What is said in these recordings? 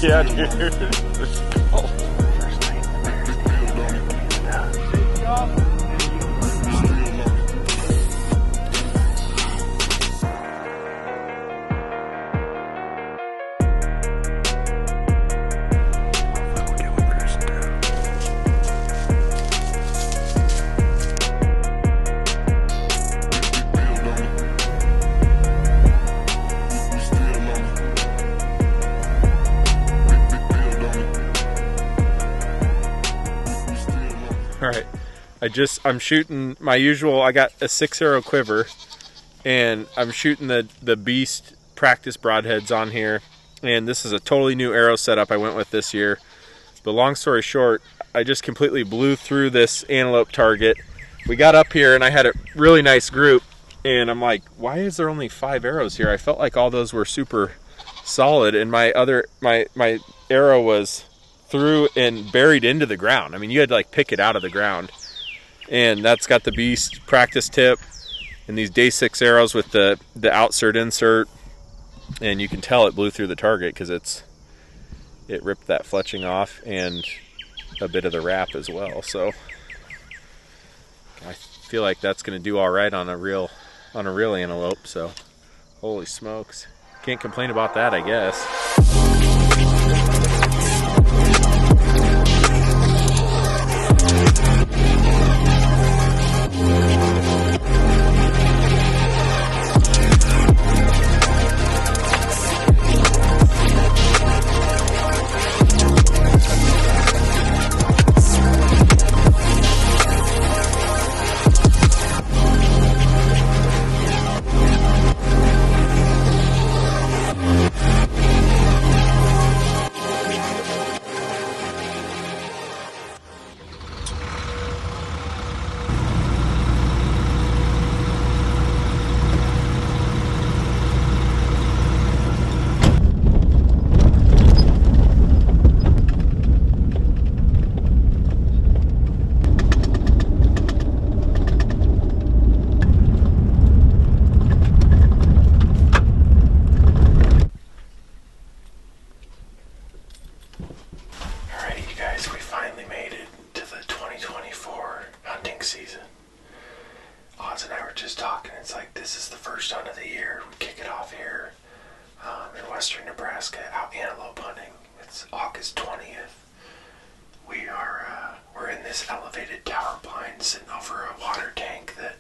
Yeah, dude. Oh. All right, I'm shooting my usual, I got a 6-arrow quiver, and I'm shooting the Beast practice broadheads on here, and this is a totally new arrow setup I went with this year. But long story short, I just completely blew through this antelope target. We got up here and I had a really nice group, and I'm like, why is there only 5 arrows here? I felt like all those were super solid, and my arrow was through and buried into the ground. I mean, you had to like pick it out of the ground. And that's got the Beast practice tip and these day 6 arrows with the outsert insert, and you can tell it blew through the target because it ripped that fletching off and a bit of the wrap as well. So I feel like that's going to do all right on a real antelope. So holy smokes, can't complain about that, I guess. Season. Oz and I were just talking. It's like this is the first hunt of the year. We kick it off here in western Nebraska, out antelope hunting. It's August 20th. We're in this elevated tower pine sitting over a water tank that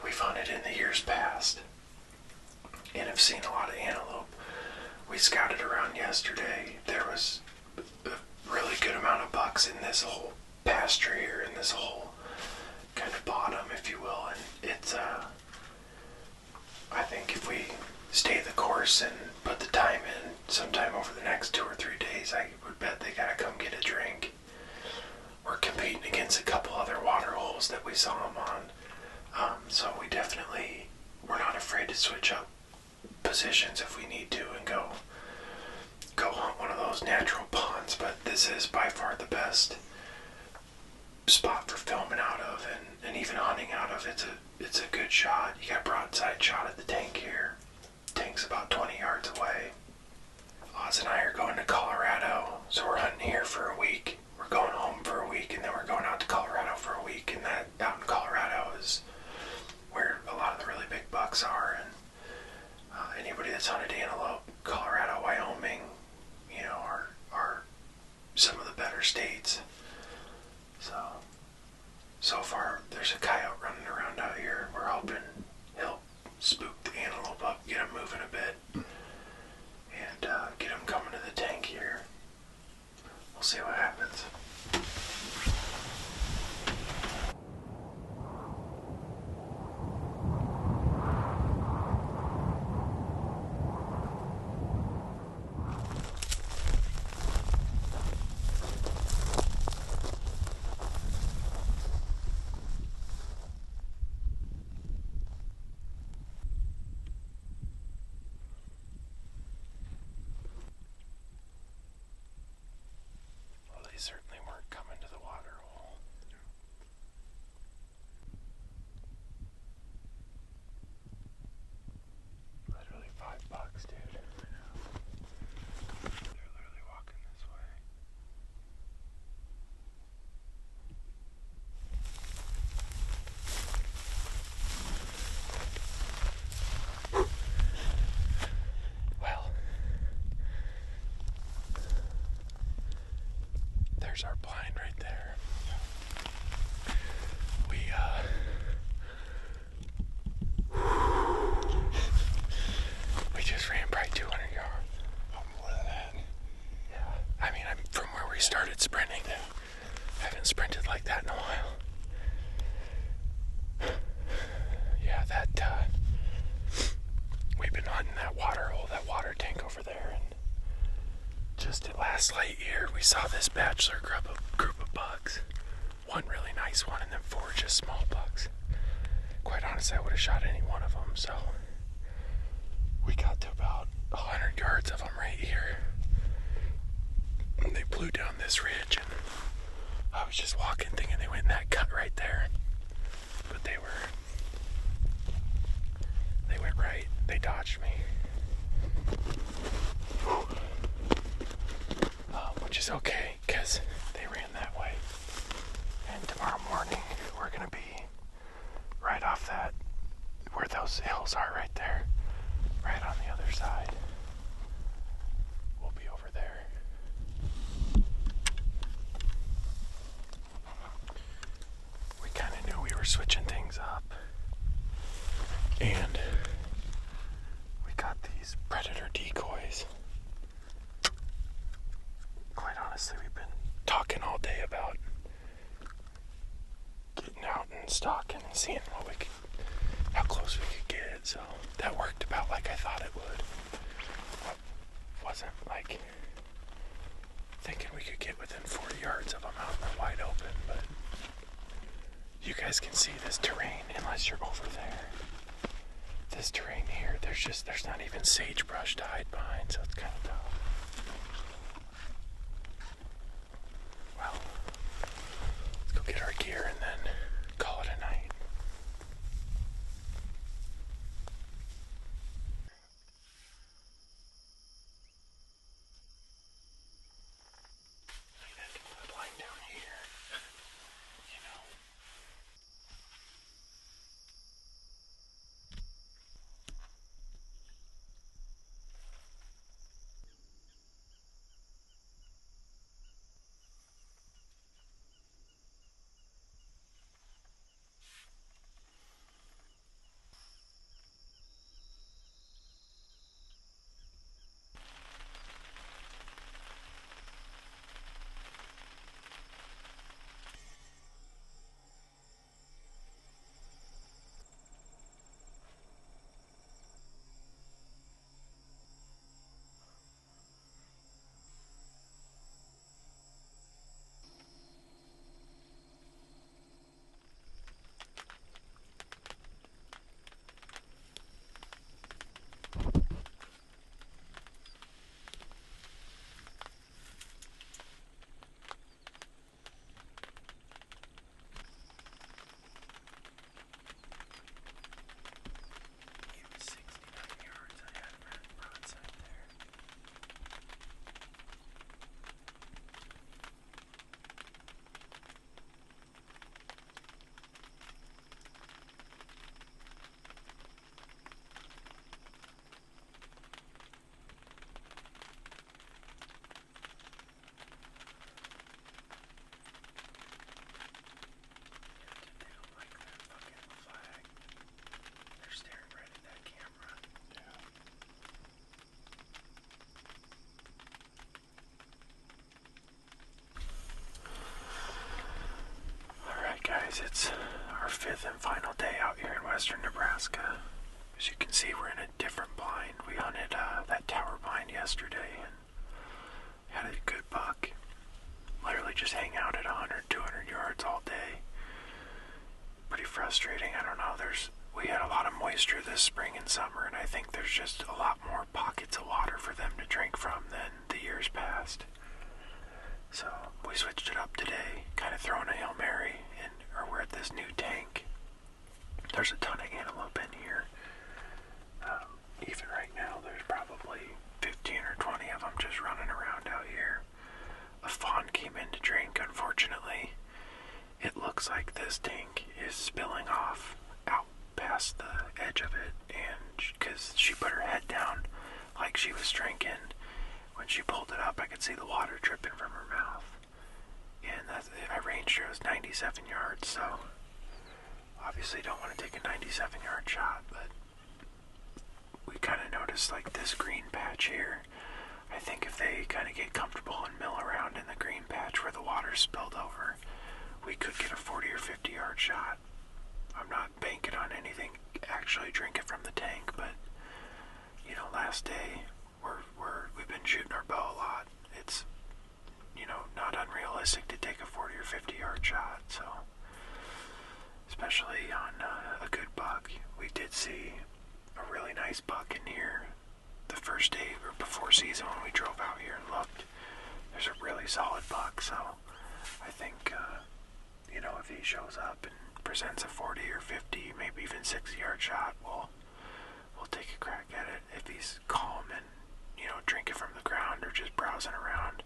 we've hunted in the years past, and have seen a lot of antelope. We scouted around yesterday. There was a really good amount of bucks in this whole pasture here, in this whole kind of bottom, if you will, and it's I think if we stay the course and put the time in sometime over the next 2 or 3 days, I would bet they gotta come get a drink. We're competing against a couple other water holes that we saw them on, so we're not afraid to switch up positions if we need to and go hunt one of those natural ponds. But this is by far the best spot for filming out of and even hunting out of. It's a good shot. You got broadside shot at the tank here. Tank's about 20 yards away. Oz and I are going to Colorado, so we're hunting here for a week. We're going home for a week, and then we're going out to Colorado for a week, and that out in Colorado is where a lot of the really big bucks are. And anybody that's hunted antelope, Colorado, Wyoming, are some of the better states. So far, there's a coyote running around out here. We're hoping he'll spook the antelope up, get him moving a bit, and get him coming to the tank here. We'll see what happens. there's our blind right there. We just ran probably 200 yards. More than that. Yeah. I mean, I'm from where we started sprinting. I haven't sprinted like that in a while. Yeah, we've been hunting that water hole, that water tank over there, and just at last light year, we saw this bachelor group of bugs. One really nice one, and then 4 just small bugs. Quite honestly, I would have shot any one of them, so we got to about 100 yards of them right here. And they blew down this ridge, and I was just walking thinking they went in that cut right there. But they went right. They dodged me. Which is okay, because they ran that way. And tomorrow morning, we're going to be right off that, where those hills are right there. Right on the other side. We'll be over there. We kind of knew we were switching things up. And we got these predator decoys. Quite honestly, we've been talking all day about getting out and stalking and seeing how close we could get. So that worked about like I thought it would. Wasn't like thinking we could get within 40 yards of them out in the wide open, but you guys can see this terrain unless you're over there. This terrain here, there's not even sagebrush to hide behind, so it's kind of tough. Well, let's go get our gear and then call it a night. I had to put a line down here, you know. It's our 5th and final day out here in western Nebraska. As you can see, we're in a different blind. We hunted that tower blind yesterday and had a good buck. Literally just hang out at 100, 200 yards all day. Pretty frustrating. I don't know. We had a lot of moisture this spring and summer, and I think there's just a lot more pockets of water for them to drink from than the years past. So we switched it up today, kind of throwing a Hail Mary, we're at this new tank. There's a ton of antelope in here. Even right now, there's probably 15 or 20 of them just running around out here. A fawn came in to drink. Unfortunately, it looks like this tank is spilling off out past the edge of it, and because she put her head down like she was drinking, when she pulled it up, I could see the water dripping from her mouth. and my range was 97 yards, so obviously don't want to take a 97-yard shot, but we kind of noticed like this green patch here. I think if they kind of get comfortable and mill around in the green patch where the water spilled over, we could get a 40 or 50-yard shot. I'm not banking on anything actually drinking from the tank, but you know, last day we've been shooting our bow a lot. It's, you know, not unrealistic to take a 40 or 50-yard shot, so especially on a good buck. We did see a really nice buck in here the first day or before season when we drove out here and looked. There's a really solid buck, so I think you know, if he shows up and presents a 40 or 50, maybe even 60-yard shot, we'll take a crack at it. If he's calm and, you know, drinking from the ground or just browsing around,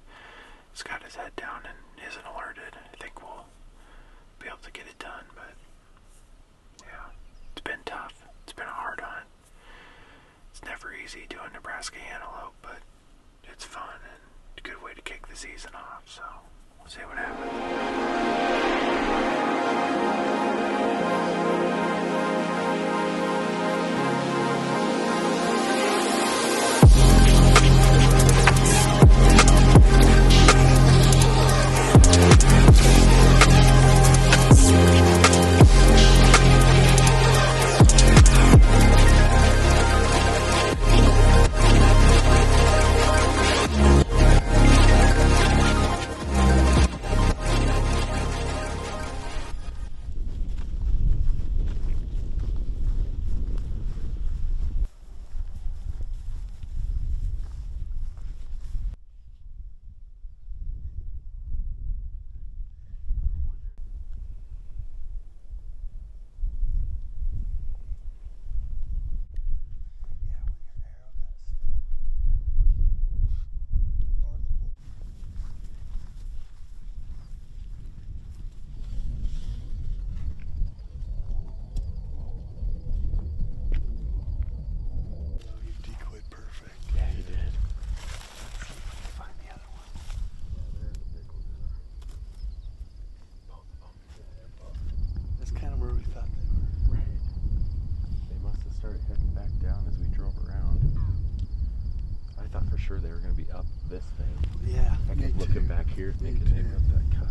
he's got his head down and isn't alerted, I think we'll be able to get it done. But yeah, it's been tough. It's been a hard hunt. It's never easy doing Nebraska antelope, but it's fun and a good way to kick the season off, so we'll see what happens. They were going to be up this thing. Yeah, I kept looking back here thinking they were up that cut.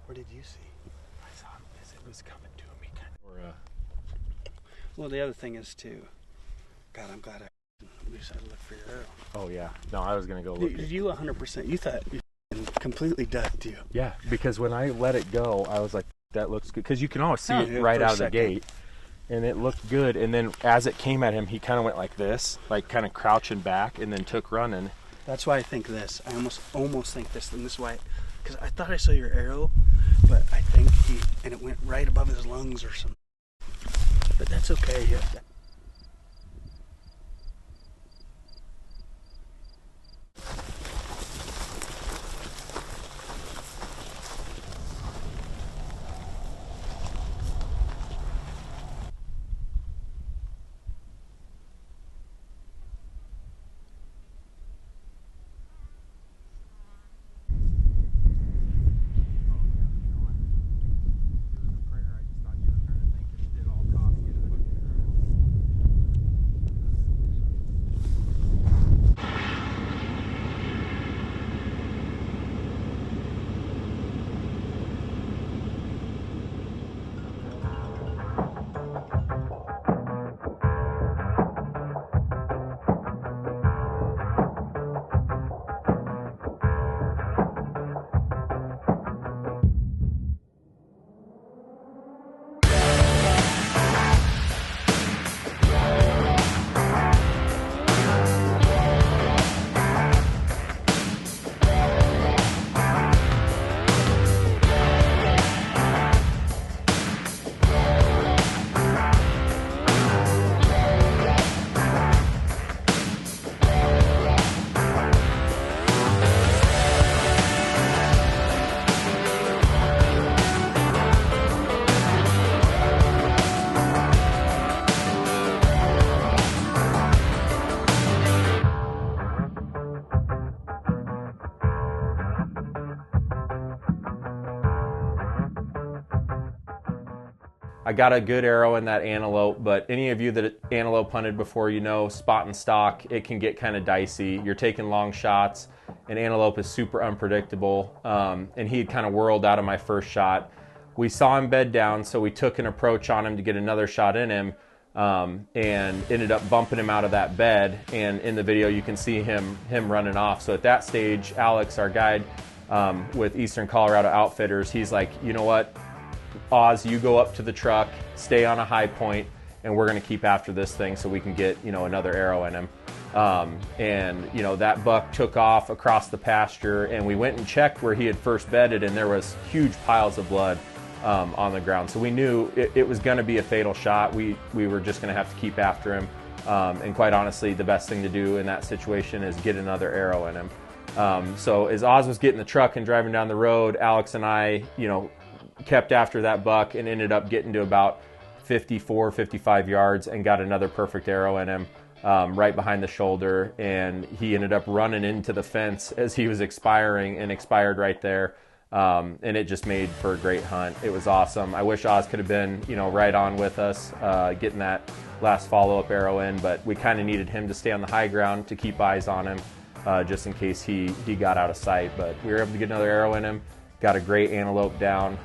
What did you see? I saw him as it was coming to me. Well, the other thing is too. God, I'm glad we decided to look for your arrow. Oh yeah. No, I was gonna go look. Did you 100%? You thought you completely ducked you. Yeah, because when I let it go, I was like, that looks good. Because you can always see Oh, it yeah, right for a out of the second. gate. And it looked good. And then as it came at him, he kind of went like this, like kind of crouching back, and then took running. That's why I think this. I almost think this. And this is why, because I thought I saw your arrow, but I think and it went right above his lungs or something. But that's okay. Yeah. I got a good arrow in that antelope, but any of you that antelope hunted before, you know, spot and stock, it can get kind of dicey. You're taking long shots, and antelope is super unpredictable. And he had kind of whirled out of my first shot. We saw him bed down, so we took an approach on him to get another shot in him, and ended up bumping him out of that bed. And in the video, you can see him running off. So at that stage, Alex, our guide with Eastern Colorado Outfitters, he's like, you know what? Oz, you go up to the truck, stay on a high point, and we're going to keep after this thing so we can get, you know, another arrow in him. And, you know, that buck took off across the pasture, and we went and checked where he had first bedded, and there was huge piles of blood on the ground. So we knew it was going to be a fatal shot. We were just going to have to keep after him. And quite honestly, the best thing to do in that situation is get another arrow in him. So as Oz was getting the truck and driving down the road, Alex and I, you know, kept after that buck and ended up getting to about 54, 55 yards and got another perfect arrow in him right behind the shoulder. And he ended up running into the fence as he was expiring and expired right there. And it just made for a great hunt. It was awesome. I wish Oz could have been, you know, right on with us getting that last follow-up arrow in, but we kind of needed him to stay on the high ground to keep eyes on him just in case he got out of sight. But we were able to get another arrow in him. Got a great antelope down,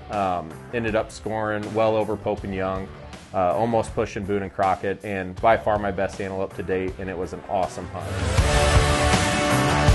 ended up scoring well over Pope and Young, almost pushing Boone and Crockett, and by far my best antelope to date, and it was an awesome hunt.